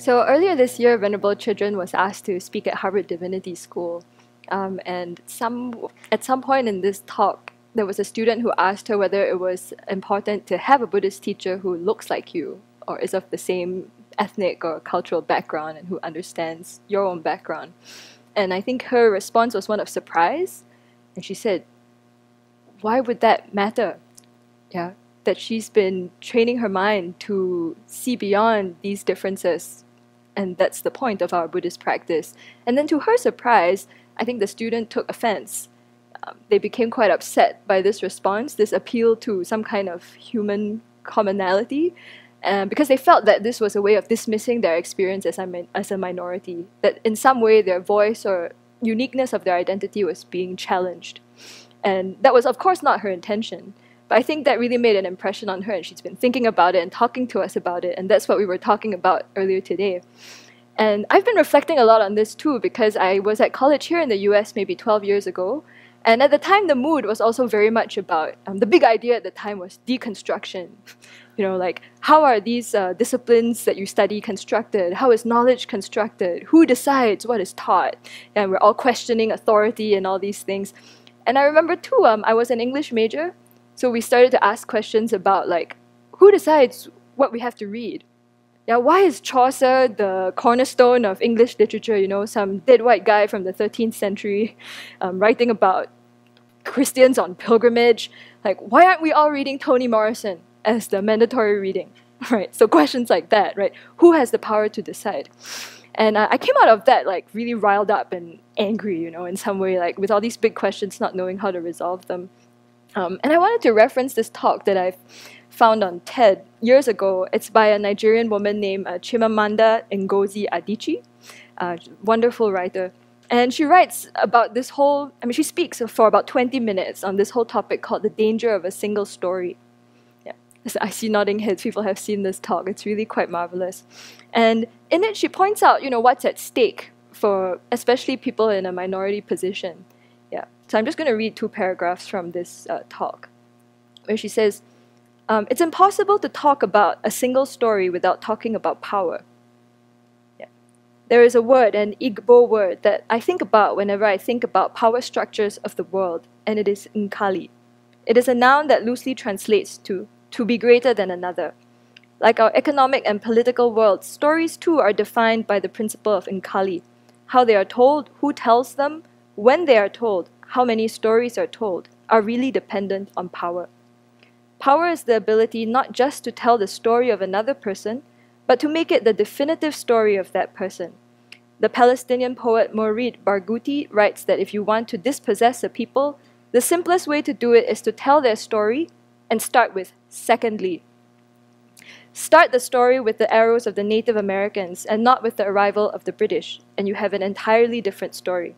So earlier this year, Venerable Children was asked to speak at Harvard Divinity School. At some point in this talk, there was a student who asked her whether it was important to have a Buddhist teacher who looks like you or is of the same ethnic or cultural background and who understands your own background. And I think her response was one of surprise. And she said, why would that matter? Yeah, that she's been training her mind to see beyond these differences. And that's the point of our Buddhist practice. And then to her surprise, I think the student took offense. They became quite upset by this response, this appeal to some kind of human commonality, because they felt that this was a way of dismissing their experience as a minority, that in some way their voice or uniqueness of their identity was being challenged. And that was, of course, not her intention. But I think that really made an impression on her, and she's been thinking about it and talking to us about it, and that's what we were talking about earlier today. And I've been reflecting a lot on this too, because I was at college here in the US maybe 12 years ago, and at the time the mood was also very much about, the big idea at the time was deconstruction. You know, like, how are these disciplines that you study constructed? How is knowledge constructed? Who decides what is taught? And we're all questioning authority and all these things. And I remember too, I was an English major, so we started to ask questions about, like, who decides what we have to read? Yeah, why is Chaucer the cornerstone of English literature, you know, some dead white guy from the 13th century writing about Christians on pilgrimage? Like, why aren't we all reading Toni Morrison as the mandatory reading? Right, so questions like that, right? Who has the power to decide? And I came out of that, like, really riled up and angry, you know, in some way, like, with all these big questions, not knowing how to resolve them. And I wanted to reference this talk that I've found on TED years ago. It's by a Nigerian woman named Chimamanda Ngozi Adichie, wonderful writer. And she writes about this whole, she speaks for about 20 minutes on this whole topic called the danger of a single story. Yeah, I see nodding heads, people have seen this talk. It's really quite marvelous. And in it, she points out, you know, what's at stake for especially people in a minority position. Yeah. So I'm just going to read 2 paragraphs from this talk, where she says, it's impossible to talk about a single story without talking about power. Yeah. There is a word, an Igbo word, that I think about whenever I think about power structures of the world, and it is nkali. It is a noun that loosely translates to be greater than another. Like our economic and political world, stories too are defined by the principle of nkali. How they are told, who tells them, when they are told, how many stories are told, are really dependent on power. Power is the ability not just to tell the story of another person, but to make it the definitive story of that person. The Palestinian poet Mourid Barghouti writes that if you want to dispossess a people, the simplest way to do it is to tell their story and start with secondly. Start the story with the arrows of the Native Americans and not with the arrival of the British, and you have an entirely different story.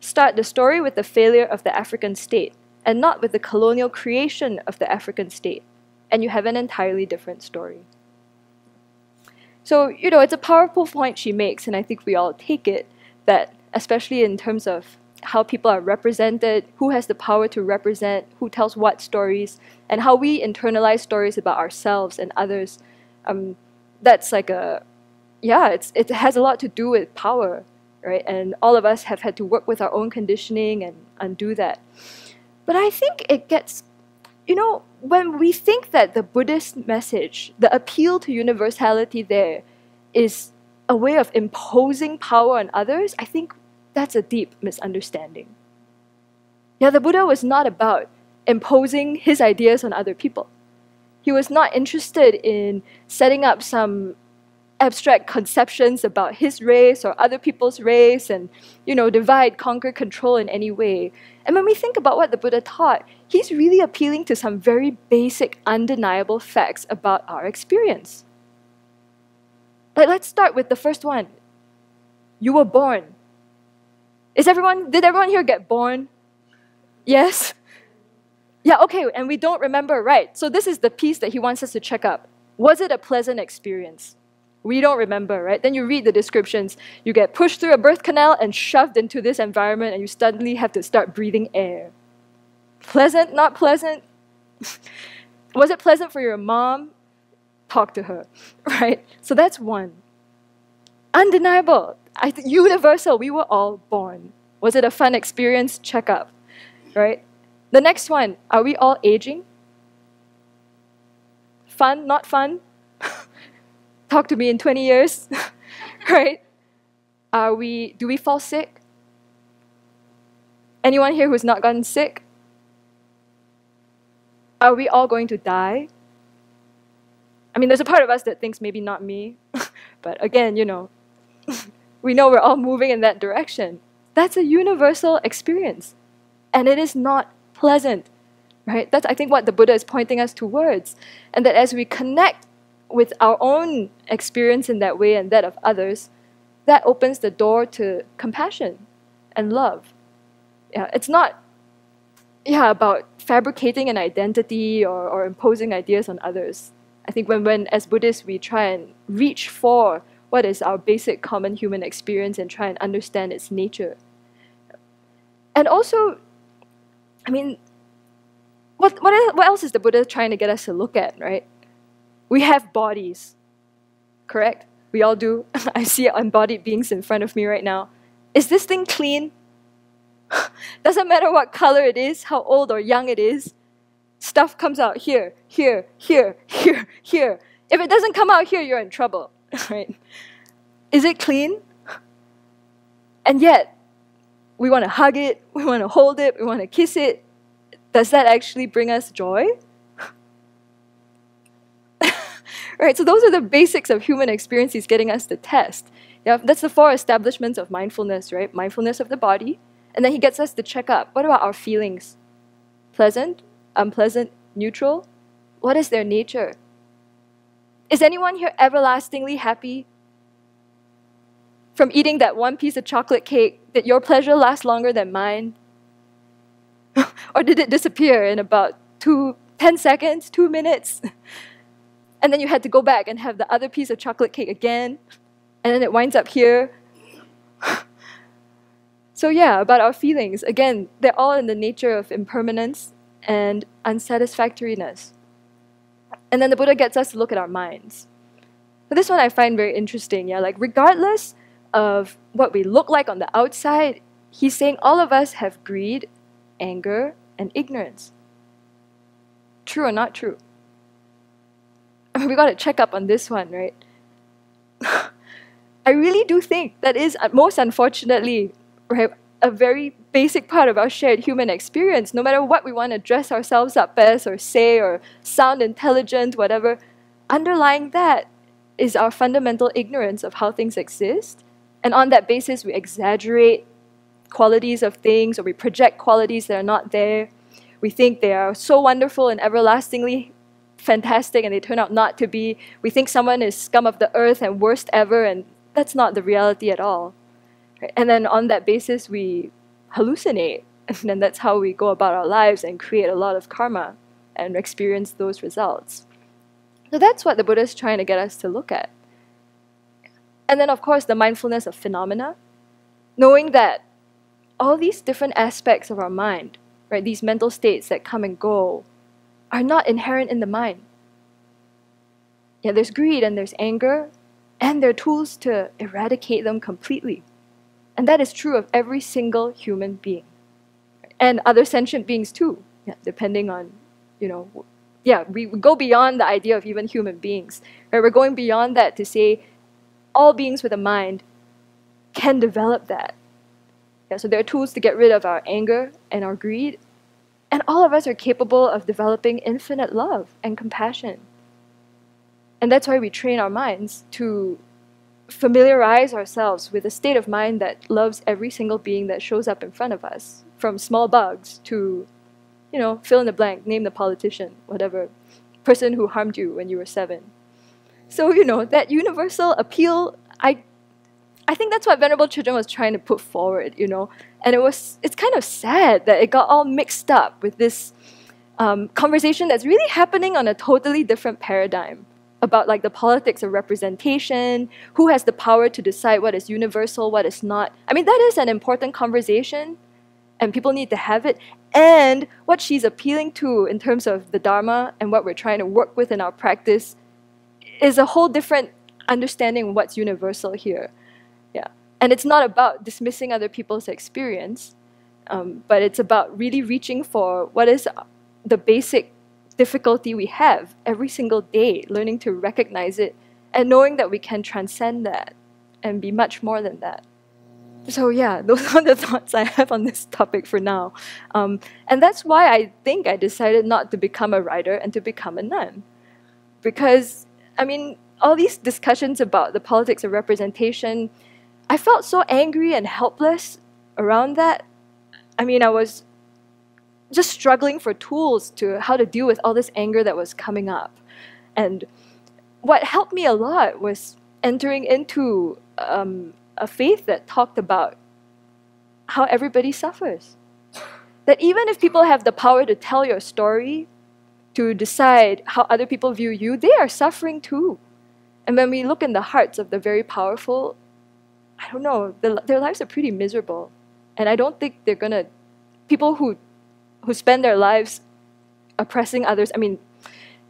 Start the story with the failure of the African state, and not with the colonial creation of the African state, and you have an entirely different story. So, you know, it's a powerful point she makes, and I think we all take it, that especially in terms of how people are represented, who has the power to represent, who tells what stories, and how we internalize stories about ourselves and others, that's like it has a lot to do with power, right? And all of us have had to work with our own conditioning and undo that. But I think it gets, you know, when we think that the Buddhist message, the appeal to universality there is a way of imposing power on others, I think that's a deep misunderstanding. Yeah, the Buddha was not about imposing his ideas on other people. He was not interested in setting up some abstract conceptions about his race or other people's race and, you know, divide, conquer, control in any way. And when we think about what the Buddha taught, he's really appealing to some very basic, undeniable facts about our experience. Like, let's start with the first one. You were born. Did everyone here get born? Yes? Yeah, okay, and we don't remember, right? So this is the piece that he wants us to check up. Was it a pleasant experience? We don't remember, right? Then you read the descriptions. You get pushed through a birth canal and shoved into this environment, and you suddenly have to start breathing air. Pleasant, not pleasant? Was it pleasant for your mom? Talk to her, right? So that's one. Undeniable. Universal. We were all born. Was it a fun experience? Check up. Right? The next one, are we all aging? Fun, not fun? Talk to me in 20 years. Right? Do we fall sick? Anyone here who's not gotten sick? Are we all going to die? I mean, there's a part of us that thinks maybe not me. But again, you know, we know we're all moving in that direction. That's a universal experience. And it is not pleasant, right? That's, I think, what the Buddha is pointing us towards. And that as we connect with our own experience in that way and that of others, that opens the door to compassion and love. Yeah, it's not about fabricating an identity or imposing ideas on others. I think when as Buddhists we try and reach for what is our basic common human experience and try and understand its nature. And also, I mean, what else is the Buddha trying to get us to look at, right? We have bodies, correct? We all do. I see embodied beings in front of me right now. Is this thing clean? Doesn't matter what color it is, how old or young it is. Stuff comes out here, here, here, here, here. If it doesn't come out here, you're in trouble, right? Is it clean? And yet, we want to hug it, we want to hold it, we want to kiss it. Does that actually bring us joy? Right, so those are the basics of human experience he's getting us to test. Yeah, that's the 4 establishments of mindfulness, right? Mindfulness of the body. And then he gets us to check up. What about our feelings? Pleasant? Unpleasant? Neutral? What is their nature? Is anyone here everlastingly happy? From eating that one piece of chocolate cake, did your pleasure last longer than mine? Or did it disappear in about 10 seconds, 2 minutes? And then you had to go back and have the other piece of chocolate cake again. And then it winds up here. So yeah, about our feelings. Again, they're all in the nature of impermanence and unsatisfactoriness. And then the Buddha gets us to look at our minds. So this one I find very interesting. Yeah, like regardless of what we look like on the outside, he's saying all of us have greed, anger, and ignorance. True or not true? I mean, we got to check up on this one, right? I really do think that is, most unfortunately, right, a very basic part of our shared human experience. No matter what we want to dress ourselves up as or say or sound intelligent, whatever, underlying that is our fundamental ignorance of how things exist. And on that basis, we exaggerate qualities of things or we project qualities that are not there. We think they are so wonderful and everlastingly fantastic and they turn out not to be. We think someone is scum of the earth and worst ever, and that's not the reality at all. Right? And then on that basis, we hallucinate. And then that's how we go about our lives and create a lot of karma and experience those results. So that's what the Buddha is trying to get us to look at. And then, of course, the mindfulness of phenomena. Knowing that all these different aspects of our mind, right, these mental states that come and go, are not inherent in the mind. Yeah, there's greed and there's anger, and there are tools to eradicate them completely. And that is true of every single human being. And other sentient beings too, yeah, depending on, we go beyond the idea of even human beings. Right? We're going beyond that to say all beings with a mind can develop that. Yeah, so there are tools to get rid of our anger and our greed. And all of us are capable of developing infinite love and compassion. And that's why we train our minds to familiarize ourselves with a state of mind that loves every single being that shows up in front of us, from small bugs to, fill in the blank, name the politician, whatever, person who harmed you when you were 7. So, that universal appeal, I think that's what Venerable Children was trying to put forward, And it's kind of sad that it got all mixed up with this conversation that's really happening on a totally different paradigm about like the politics of representation, who has the power to decide what is universal, what is not. I mean, that is an important conversation and people need to have it. And what she's appealing to in terms of the Dharma and what we're trying to work with in our practice is a whole different understanding of what's universal here. Yeah. And it's not about dismissing other people's experience, but it's about really reaching for what is the basic difficulty we have every single day, learning to recognize it and knowing that we can transcend that and be much more than that. So yeah, those are the thoughts I have on this topic for now. And that's why I think I decided not to become a writer and to become a nun. Because, I mean, all these discussions about the politics of representation, I felt so angry and helpless around that. I mean, I was just struggling for tools to how to deal with all this anger that was coming up. And what helped me a lot was entering into a faith that talked about how everybody suffers. That even if people have the power to tell your story, to decide how other people view you, they are suffering too. And when we look in the hearts of the very powerful, I don't know, their lives are pretty miserable. And I don't think they're gonna, people who spend their lives oppressing others, I mean,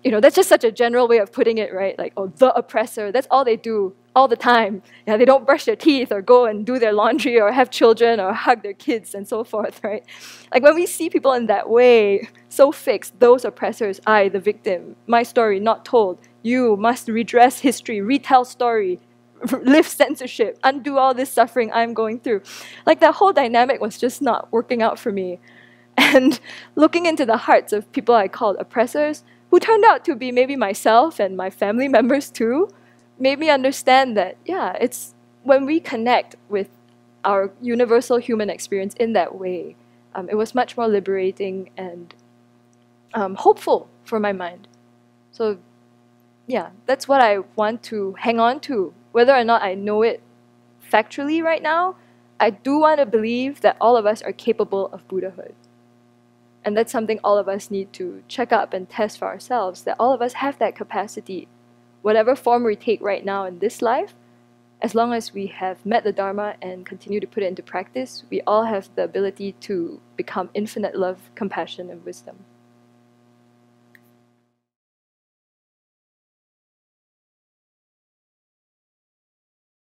you know, that's just such a general way of putting it, right? Like, oh, the oppressor, that's all they do all the time. Yeah, they don't brush their teeth or go and do their laundry or have children or hug their kids and so forth, right? Like when we see people in that way, so fixed, those oppressors, I, the victim, my story not told, you must redress history, retell story, lift censorship, undo all this suffering I'm going through. Like that whole dynamic was just not working out for me. And looking into the hearts of people I called oppressors, who turned out to be maybe myself and my family members too, made me understand that, yeah, it's when we connect with our universal human experience in that way, it was much more liberating and hopeful for my mind. So yeah, that's what I want to hang on to. Whether or not I know it factually right now, I do want to believe that all of us are capable of Buddhahood. And that's something all of us need to check up and test for ourselves, that all of us have that capacity. Whatever form we take right now in this life, as long as we have met the Dharma and continue to put it into practice, we all have the ability to become infinite love, compassion, and wisdom.